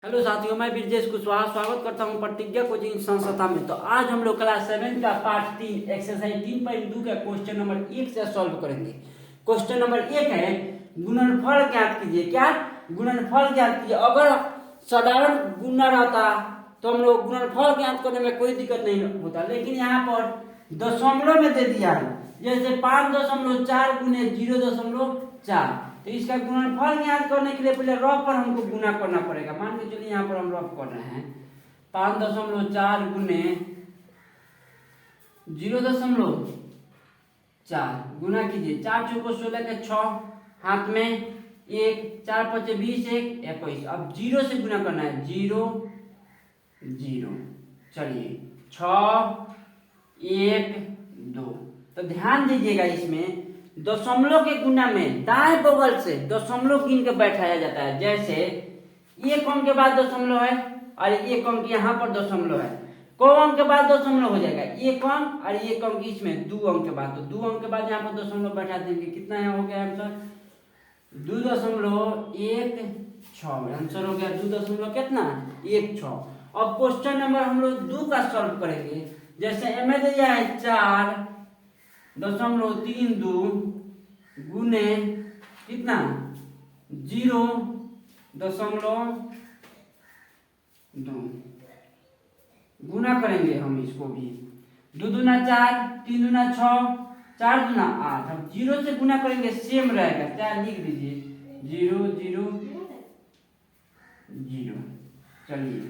Hello साथियों, मैं ब्रजेश कुशवाहा स्वागत करता हूं प्रतिज्ञा कोचिंग संस्था में। तो आज हम लोग क्लास 7 का पार्ट 3 एक्सरसाइज 3.2 का क्वेश्चन नंबर 1 से सॉल्व करेंगे। क्वेश्चन नंबर 1 है गुणनफल ज्ञात कीजिए। क्या गुणनफल ज्ञात कीजिए। अगर साधारण गुणा रहता तो हम लोग गुणनफल ज्ञात करने में कोई दिक्कत नहीं होता, लेकिन यहाँ पर दशमलव में दे दिया है। जैसे 5.4 गुने 0.4, तो इसका गुणनफल ज्ञात करने के लिए पहले रफ पर हमको गुना करना पड़ेगा। मान के चलिए यहाँ पर हम रफ कर रहे हैं 5.4 गुने 0.4 गुना कीजिए। 4 चौको 16 के 6 हाथ में 1, 4 5 20 1 21। अब 0 से गुना करना है। 0 0, चलिए 6 1 2। तो ध्यान दीजिएगा, इसमें दशमलव के गुना में दाएं बगल से दशमलव गिन के बैठाया जाता है। जैसे एक अंक के बाद दशमलव है और एक अंक यहाँ पर दशमलव है, को अंक के बाद दशमलव हो जाएगा एक अंक, और एक अंक इसमें 2 अंक के बाद, तो 2 अंक के बाद यहाँ पर दशमलव बैठा देंगे। कितना यहाँ हो गया आंसर? 2.16 आंसर हो गया 2. कितना 16। अब क्वेश्चन नंबर हम लोग 2 का सॉल्व करेंगे। जैसे एम दिया है 4.32 गुने कितना 0.2 गुना करेंगे हम इसको भी। 2 दूना 4, 3 दूना 6, 4 दूना 8। अब 0 से गुना करेंगे, सेम रहेगा। क्या लिख दीजिए 0 0 0। चलिए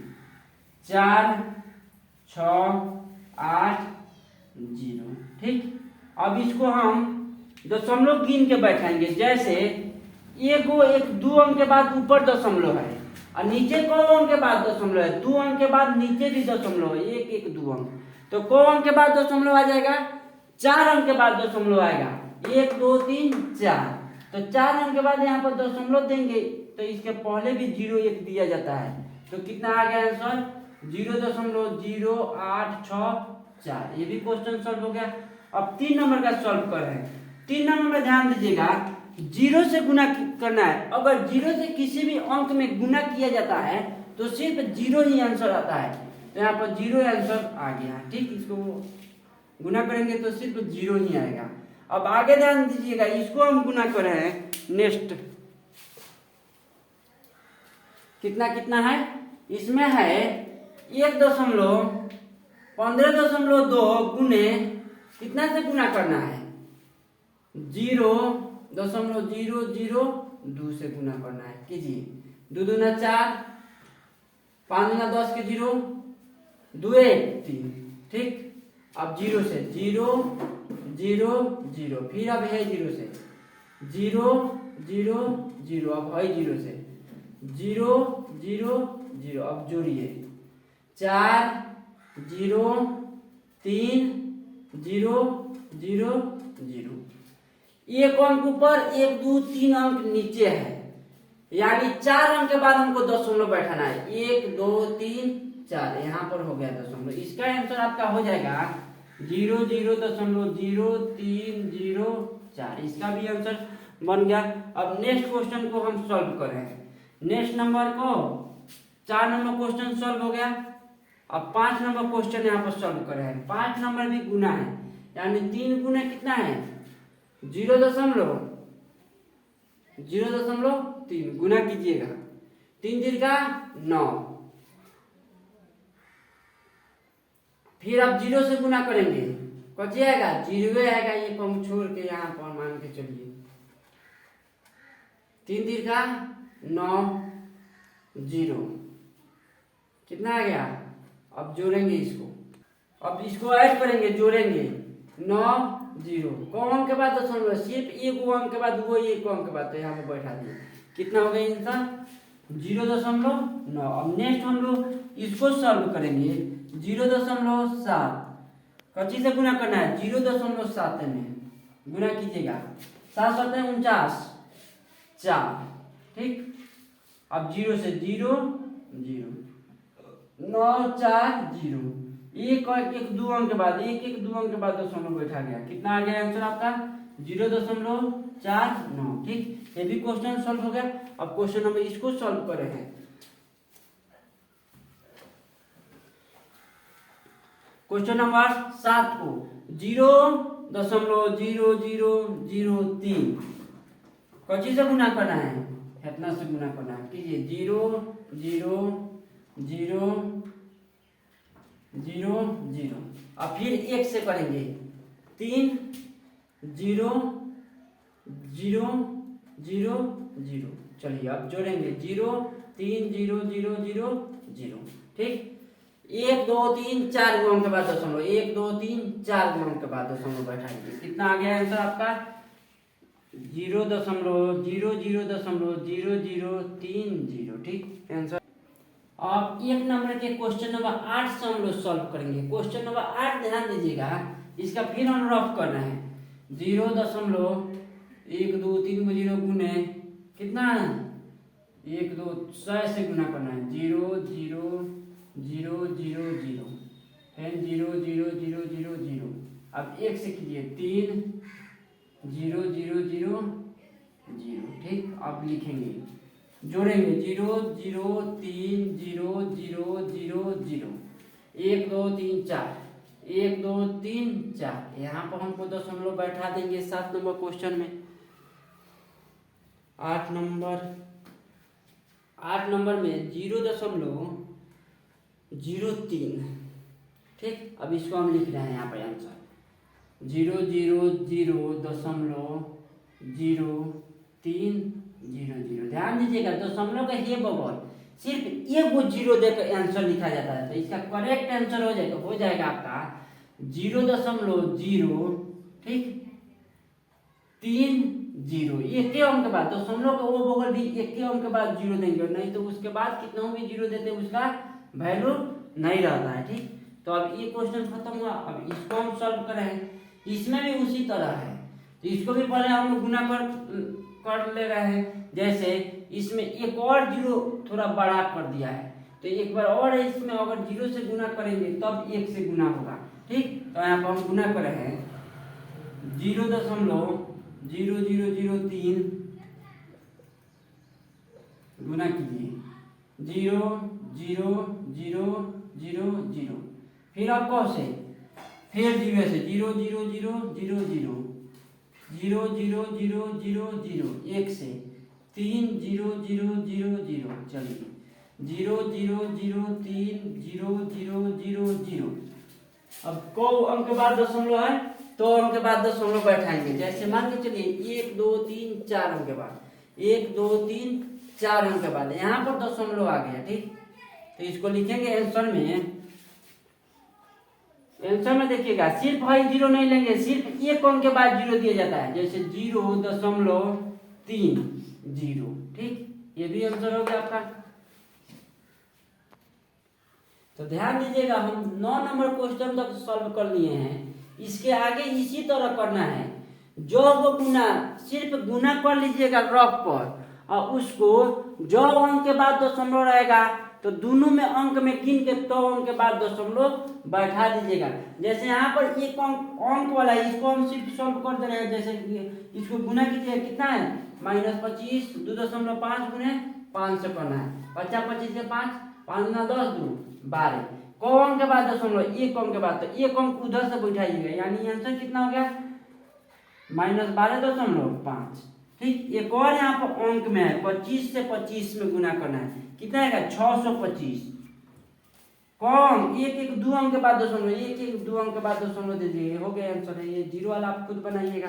4 6 8 0, ठीक। अब इसको हम दशमलव गिन के बैठाएंगे। जैसे एक 2 अंक के बाद ऊपर दशमलव है और नीचे को अंक के बाद दशमलव है। 2 अंक के बाद नीचे भी दशमलव है, 1 1 2 अंक। तो को अंक के बाद दशमलव आ जाएगा, 4 अंक के बाद दशमलव आएगा 1 2 3 4। तो 4 अंक के बाद यहाँ पर दशमलव देंगे, तो इसके पहले भी 0 1 दिया जाता है। तो कितना आ गया आंसर? 0.0864। ये भी क्वेश्चन सॉल्व हो गया। अब 3 नंबर का सॉल्व कर रहे हैं। 3 नंबर में ध्यान दीजिएगा, 0 से गुना करना है। अगर 0 से किसी भी अंक में गुना किया जाता है तो सिर्फ 0 ही आंसर आता है। तो यहाँ पर 0 आंसर आ गया, ठीक। इसको गुना करेंगे तो सिर्फ 0 ही आएगा। अब आगे ध्यान दीजिएगा, इसको हम गुना कर रहे हैं। नेक्स्ट कितना कितना है? इसमें है 1.15.2 गुने कितना से गुना करना है? 0.002 से गुना करना है। कीजिए 2 दूना 4, 5 दूना 10 के 0, 2 1 3, ठीक। अब 0 से 0 0 0, फिर अब है 0 से 0 0 0, अब है 0 से 0 0 0। अब जोड़िए 4 0 3 0 0 0। एक अंक ऊपर 1 2 3 अंक नीचे है, यानी 4 अंक के बाद हमको दशमलव बैठाना है। 1 2 3 4, यहाँ पर हो गया दशमलव। इसका आंसर आपका हो जाएगा 0.00304। इसका भी आंसर बन गया। अब नेक्स्ट क्वेश्चन को हम सॉल्व कर रहे हैं। नेक्स्ट नंबर को 4 नंबर क्वेश्चन सॉल्व हो गया। अब 5 नंबर क्वेश्चन यहाँ पर सॉल्व कर रहे हैं। 5 नंबर भी गुना है, यानी 3 गुना कितना है? 0.3 गुना कीजिएगा। 3 3 का 9। फिर आप 0 से गुना करेंगे, कौन आएगा? 0 आएगा। ये हम छोड़ के यहाँ पर मान के चलिए 3 3 का 9 0। कितना आ गया? अब जोड़ेंगे इसको, अब इसको ऐड करेंगे, जोड़ेंगे 9 0। को अंक के बाद दशमलव, सिर्फ एक अंक के बाद वो एक अंक के बाद, तो यहाँ पे बैठा दिए। कितना हो गया आंसर? 0.9। अब नेक्स्ट हम लोग इसको सॉल्व करेंगे। 0.7 कच्ची से गुना करना है। 0.7 में गुना कीजिएगा। 7 7 49 4, ठीक। अब 0 से 0 0 9 4 0। 1 1 2 अंक के बाद 1 1 2 अंक के बाद दशमलव बैठा गया। कितना आ गया आंसर आपका? 0.49, ठीक। ये भी क्वेश्चन सॉल्व हो गया। अब क्वेश्चन नंबर इसको सॉल्व कर रहे हैं। क्वेश्चन नंबर 7 को 0.0003 कौची से गुना करना है, इतना से गुना करना है। कीजिए 0.0000। अब फिर 1 से करेंगे 3.0.0.0। चलिए अब जोड़ेंगे 0.3.0.0.0। ठीक, 1 2 3 4 गुणन के बाद दशमलव, 1 2 3 4 गुणन के बाद दशमलव बैठाएंगे। कितना आ गया आंसर आपका 0.000030। ठीक आंसर। अब एक नंबर के क्वेश्चन नंबर 8 से हम लोग सॉल्व करेंगे। क्वेश्चन नंबर 8 ध्यान दीजिएगा, इसका फिर हम रफ करना है। 0.123 को 0 गुने कितना है 1 2 100 से गुना करना है। 0.0.0.0 फिर 0.0.0.0। अब 1 से कीजिए 3.0.0.0। ठीक, अब लिखेंगे जोड़ेंगे 0.0.3.0.0.0। 1 2 3 4 1 2 3 4। यहाँ पर हमको दशमलव बैठा देंगे 7 नंबर क्वेश्चन में। 8 नंबर में 0.03। ठीक, अब इसको हम लिख रहे हैं यहाँ पर आंसर 0.0.0.030। ध्यान दीजिएगा दशमलव का ये बगल सिर्फ एक वो 0 देकर आंसर लिखा जाता है, तो इसका करेक्ट आंसर हो जाएगा आपका 0.0। ठीक, 3.0। एक के अंक के बाद दशमलव का वो बगल भी एक के अंक के बाद 0 देंगे, नहीं तो उसके बाद कितना भी 0 देते हैं उसका वैल्यू नहीं रहता है। ठीक, तो अब ये क्वेश्चन खत्म हुआ। अब इसको हम सॉल्व करें, इसमें भी उसी तरह है, तो इसको भी पहले हम लोग गुना कर ले रहे हैं। जैसे इसमें एक और 0 थोड़ा बड़ा कर दिया है, तो एक बार और इसमें अगर 0 से गुना करेंगे तब 1 से गुना होगा। ठीक, तो यहाँ पर हम गुना कर रहे हैं 0.0003 गुना कीजिए 0.0.0.0। फिर आप कौन से फिर 0 से 0.0.0.0.0.0.0 1 से 3.0.0.0.0। चलिए 0.0.0.3.0.0.0.0। अब को अंक के बाद दशमलव है तो अंक के बाद दशमलव बैठाएंगे। जैसे मान के चलिए 1 2 3 4 अंक के बाद 1 2 3 4 अंक के बाद यहाँ पर दशमलव आ गया। ठीक, तो इसको लिखेंगे आंसर में देखिएगा सिर्फ भाई 0 नहीं लेंगे, सिर्फ एक अंक के बाद 0 दिया जाता है। जैसे 0.30। ठीक, ये भी आंसर हो गया आपका। तो ध्यान दीजिएगा हम 9 नंबर क्वेश्चन तक सॉल्व कर लिए हैं। इसके आगे इसी तरह करना है, जो वो गुना सिर्फ गुना कर लीजिएगा रफ पर, और उसको जो अंक के बाद दशमलव रहेगा तो दोनों में अंक में गिन के तो अंक के बाद दशमलव बैठा दीजिएगा। जैसे यहाँ पर एक अंक वाला है, इसको हम सिर्फ सॉल्व कर दे रहे हैं। जैसे इसको गुना कीजिए, कितना है -25 2.5 गुने 5 से करना है। 25 के 5 5 × 10 2 12। को अंक के बाद दशमलव एक अंक के बाद, तो एक अंक उधर से बैठाइएगा, यानी आंसर कितना हो गया -12.5। ठीक, एक और यहाँ पर अंक में है 25 से 25 में गुना करना है। कितना है 625। कौन एक एक 2 अंक के बाद दशमलव, एक एक 2 अंक के बाद दशमलव दे दीजिए, हो गया आंसर है। ये 0 वाला आप खुद बनाइएगा।